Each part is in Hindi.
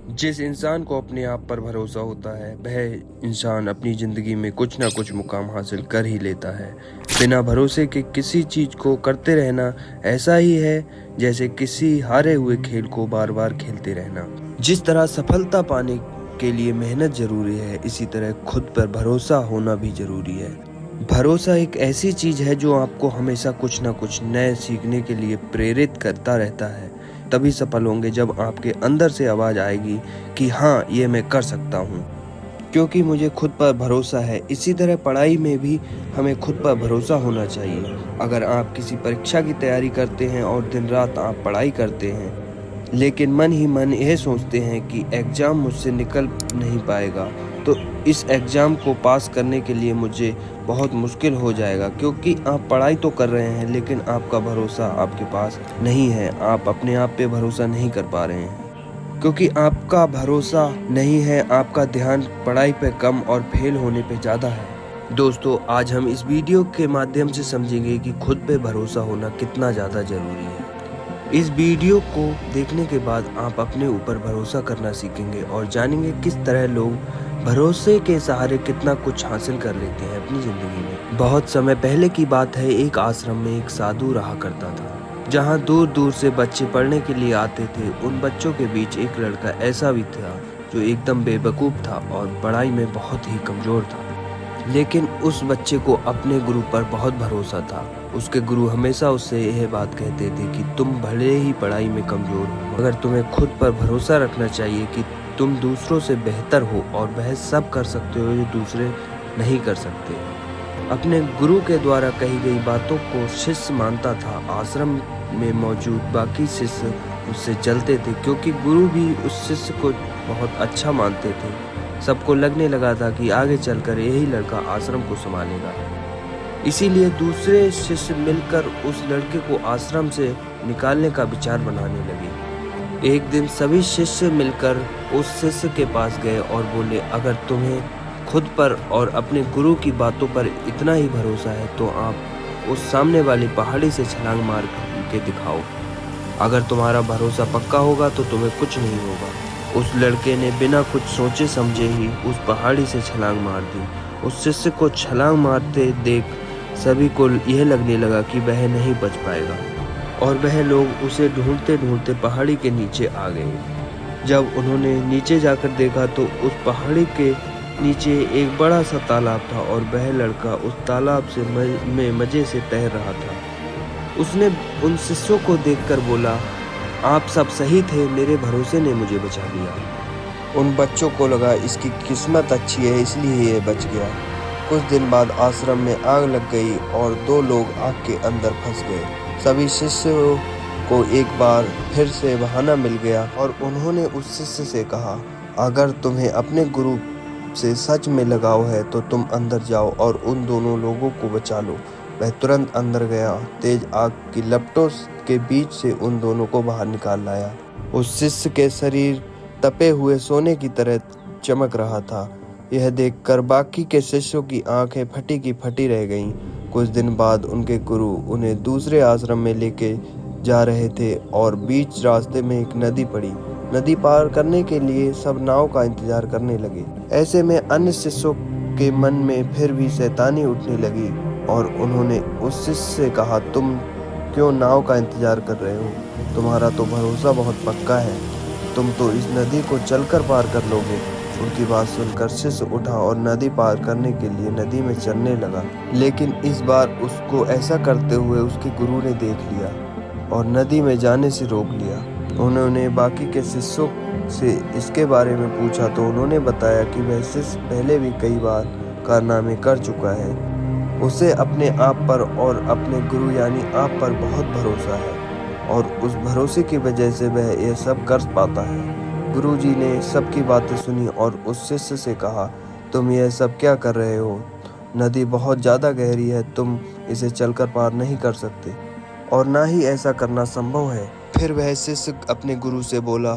जिस इंसान को अपने आप पर भरोसा होता है वह इंसान अपनी ज़िंदगी में कुछ ना कुछ मुकाम हासिल कर ही लेता है। बिना भरोसे के किसी चीज़ को करते रहना ऐसा ही है जैसे किसी हारे हुए खेल को बार बार खेलते रहना। जिस तरह सफलता पाने के लिए मेहनत ज़रूरी है, इसी तरह खुद पर भरोसा होना भी ज़रूरी है। भरोसा एक ऐसी चीज़ है जो आपको हमेशा कुछ ना कुछ नए सीखने के लिए प्रेरित करता रहता है। तभी सफल होंगे जब आपके अंदर से आवाज़ आएगी कि हाँ, ये मैं कर सकता हूँ, क्योंकि मुझे खुद पर भरोसा है। इसी तरह पढ़ाई में भी हमें खुद पर भरोसा होना चाहिए। अगर आप किसी परीक्षा की तैयारी करते हैं और दिन रात आप पढ़ाई करते हैं, लेकिन मन ही मन यह सोचते हैं कि एग्ज़ाम मुझसे निकल नहीं पाएगा, तो इस एग्ज़ाम को पास करने के लिए मुझे बहुत मुश्किल हो जाएगा, क्योंकि आप पढ़ाई तो कर रहे हैं लेकिन आपका भरोसा आपके पास नहीं है। आप अपने आप पे भरोसा नहीं कर पा रहे हैं, क्योंकि आपका भरोसा नहीं है, आपका ध्यान पढ़ाई पे कम और फेल होने पे ज़्यादा है। दोस्तों, आज हम इस वीडियो के माध्यम से समझेंगे कि खुद पे भरोसा होना कितना ज़्यादा ज़रूरी है। इस वीडियो को देखने के बाद आप अपने ऊपर भरोसा करना सीखेंगे और जानेंगे किस तरह लोग भरोसे के सहारे कितना कुछ हासिल कर लेते हैं अपनी ज़िंदगी में। बहुत समय पहले की बात है, एक आश्रम में एक साधु रहा करता था, जहाँ दूर दूर से बच्चे पढ़ने के लिए आते थे। उन बच्चों के बीच एक लड़का ऐसा भी था जो एकदम बेवकूफ़ था और पढ़ाई में बहुत ही कमज़ोर था, लेकिन उस बच्चे को अपने गुरु पर बहुत भरोसा था। उसके गुरु हमेशा उससे यह बात कहते थे कि तुम भले ही पढ़ाई में कमज़ोर हो, मगर तुम्हें खुद पर भरोसा रखना चाहिए कि तुम दूसरों से बेहतर हो और वह सब कर सकते हो जो दूसरे नहीं कर सकते। अपने गुरु के द्वारा कही गई बातों को शिष्य मानता था। आश्रम में मौजूद बाकी शिष्य उससे जलते थे, क्योंकि गुरु भी उस शिष्य को बहुत अच्छा मानते थे। सबको लगने लगा था कि आगे चलकर यही लड़का आश्रम को संभालेगा। इसीलिए दूसरे शिष्य मिलकर उस लड़के को आश्रम से निकालने का विचार बनाने लगे। एक दिन सभी शिष्य मिलकर उस शिष्य के पास गए और बोले, अगर तुम्हें खुद पर और अपने गुरु की बातों पर इतना ही भरोसा है तो आप उस सामने वाली पहाड़ी से छलांग मार के दिखाओ। अगर तुम्हारा भरोसा पक्का होगा तो तुम्हें कुछ नहीं होगा। उस लड़के ने बिना कुछ सोचे समझे ही उस पहाड़ी से छलांग मार दी। उस शिष्य को छलांग मारते देख सभी को यह लगने लगा कि वह नहीं बच पाएगा, और वह लोग उसे ढूंढते ढूंढते पहाड़ी के नीचे आ गए। जब उन्होंने नीचे जाकर देखा तो उस पहाड़ी के नीचे एक बड़ा सा तालाब था और वह लड़का उस तालाब से में मज़े से तैर रहा था। उसने उन शिष्यों को देखकर बोला, आप सब सही थे, मेरे भरोसे ने मुझे बचा लिया। उन बच्चों को लगा इसकी किस्मत अच्छी है इसलिए ये बच गया। कुछ दिन बाद आश्रम में आग लग गई और 2 लोग आग के अंदर फंस गए। सभी शिष्यों को एक बार फिर से बहाना मिल गया और उन्होंने उस शिष्य से कहा, अगर तुम्हें अपने गुरु से सच में लगाव है तो तुम अंदर जाओ और उन दोनों लोगों को बचा लो। वह तुरंत अंदर गया, तेज आग की लपटों के बीच से उन दोनों को बाहर निकाल लाया। उस शिष्य के शरीर तपे हुए सोने की तरह चमक रहा था। यह देखकर बाकी के शिष्यों की आंखें फटी की फटी रह गईं। कुछ दिन बाद उनके गुरु उन्हें दूसरे आश्रम में लेके जा रहे थे और बीच रास्ते में एक नदी पड़ी। नदी पार करने के लिए सब नाव का इंतजार करने लगे। ऐसे में अन्य शिष्यों के मन में फिर भी शैतानी उठने लगी और उन्होंने उस शिष्य से कहा, तुम क्यों नाव का इंतजार कर रहे हो? तुम्हारा तो भरोसा बहुत पक्का है, तुम तो इस नदी को चलकर पार कर लोगे। उनकी बात सुनकर शिष्य उठा और नदी पार करने के लिए नदी में चलने लगा, लेकिन इस बार उसको ऐसा करते हुए उसके गुरु ने देख लिया और नदी में जाने से रोक लिया। उन्होंने बाकी के शिष्यों से इसके बारे में पूछा तो उन्होंने बताया कि वह शिष्य पहले भी कई बार कारनामे कर चुका है। उसे अपने आप पर और अपने गुरु यानी आप पर बहुत भरोसा है और उस भरोसे की वजह से वह यह सब कर पाता है। गुरुजी ने सबकी बातें सुनी और उस शिष्य से कहा, तुम यह सब क्या कर रहे हो? नदी बहुत ज़्यादा गहरी है, तुम इसे चलकर पार नहीं कर सकते और ना ही ऐसा करना संभव है। फिर वह शिष्य अपने गुरु से बोला,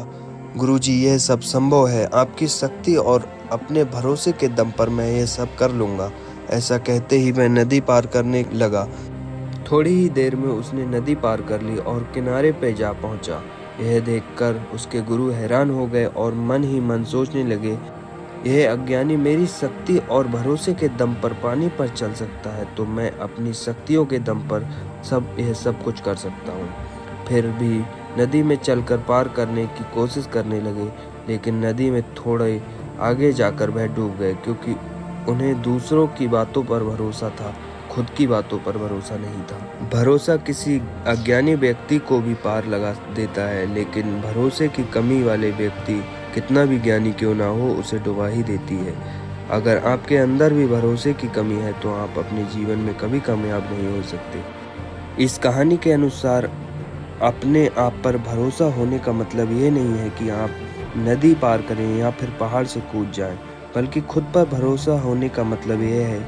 गुरुजी, यह सब संभव है, आपकी शक्ति और अपने भरोसे के दम पर मैं यह सब कर लूँगा। ऐसा कहते ही मैं नदी पार करने लगा। थोड़ी ही देर में उसने नदी पार कर ली और किनारे पे जा पहुंचा। यह देखकर उसके गुरु हैरान हो गए और मन ही मन सोचने लगे, यह अज्ञानी मेरी शक्ति और भरोसे के दम पर पानी पर चल सकता है, तो मैं अपनी शक्तियों के दम पर यह सब कुछ कर सकता हूँ। फिर भी नदी में चलकर पार करने की कोशिश करने लगे, लेकिन नदी में थोड़े आगे जाकर वह डूब गए, क्योंकि उन्हें दूसरों की बातों पर भरोसा था, खुद की बातों पर भरोसा नहीं था। भरोसा किसी अज्ञानी व्यक्ति को भी पार लगा देता है, लेकिन भरोसे की कमी वाले व्यक्ति कितना भी ज्ञानी क्यों ना हो, उसे डुबा ही देती है। अगर आपके अंदर भी भरोसे की कमी है तो आप अपने जीवन में कभी कामयाब नहीं हो सकते। इस कहानी के अनुसार अपने आप पर भरोसा होने का मतलब ये नहीं है कि आप नदी पार करें या फिर पहाड़ से कूद जाएं, बल्कि खुद पर भरोसा होने का मतलब यह है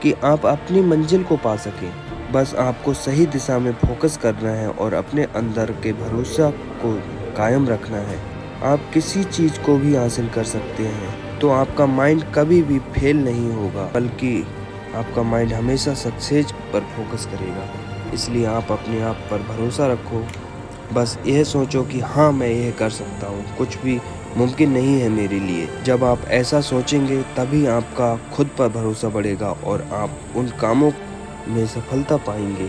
कि आप अपनी मंजिल को पा सकें। बस आपको सही दिशा में फोकस करना है और अपने अंदर के भरोसा को कायम रखना है। आप किसी चीज़ को भी हासिल कर सकते हैं, तो आपका माइंड कभी भी फेल नहीं होगा, बल्कि आपका माइंड हमेशा सक्सेस पर फोकस करेगा। इसलिए आप अपने आप पर भरोसा रखो। बस यह सोचो कि हाँ, मैं यह कर सकता हूँ, कुछ भी मुमकिन नहीं है मेरे लिए। जब आप ऐसा सोचेंगे तभी आपका खुद पर भरोसा बढ़ेगा और आप उन कामों में सफलता पाएंगे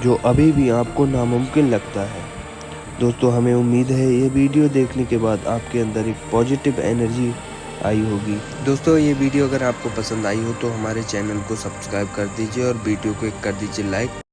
जो अभी भी आपको नामुमकिन लगता है। दोस्तों, हमें उम्मीद है ये वीडियो देखने के बाद आपके अंदर एक पॉजिटिव एनर्जी आई होगी। दोस्तों, ये वीडियो अगर आपको पसंद आई हो तो हमारे चैनल को सब्सक्राइब कर दीजिए और वीडियो को कर दीजिए लाइक।